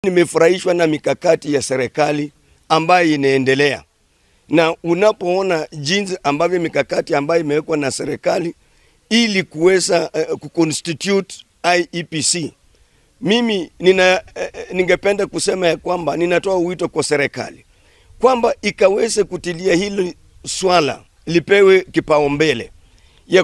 Nimefurahishwa na mikakati ya serikali ambayo inaendelea. Na unapoona jinsi ambavyo mikakati ambayo imewekwa na serikali ili kuweza kuconstitute IEBC. Mimi ningependa kusema ya kwamba ninatoa wito kwa serikali kwamba ikaweze kutilia hilo swala lipewe kipaumbele, ya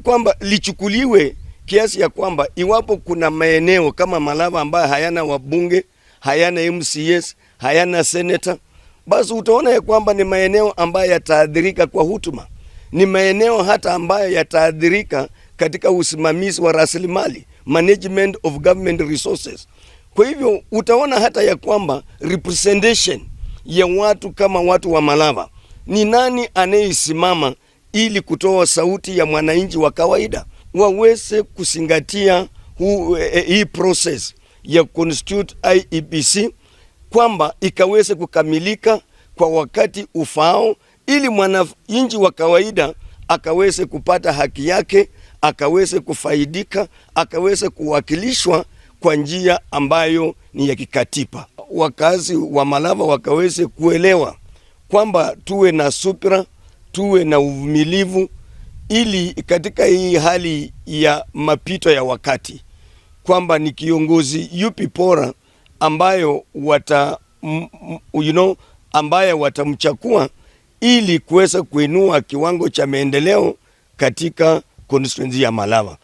kwamba lichukuliwe kiasi ya kwamba iwapo kuna maeneo kama Malava ambayo hayana wabunge, hayana MCS, hayana senator, basi utaona ya kwamba ni maeneo ambayo yataadhirika kwa hutuma. Ni maeneo hata ambayo yataadhirika katika usimamizi wa rasilimali, management of government resources. Kwa hivyo utaona hata ya kwamba representation ya watu kama watu wa Malava, ni nani anayesimama ili kutoa sauti ya mwananchi wa kawaida, waweze kuzingatia hii process ya constitute IEBC, kwamba ikaweze kukamilika kwa wakati ufao, ili mwananchi wa kawaida akaweze kupata haki yake, akaweze kufaidika, akaweze kuwakilishwa kwa njia ambayo ni ya kikatiba. Wakazi wa Malava wakaweze kuelewa kwamba tuwe na subira, tuwe na uvumilivu, ili katika hii hali ya mapito ya wakati, kwamba ni kiongozi yupi bora ambayo ambaye watamchakua ili kuweza kuinua kiwango cha maendeleo katika constituency ya Malava.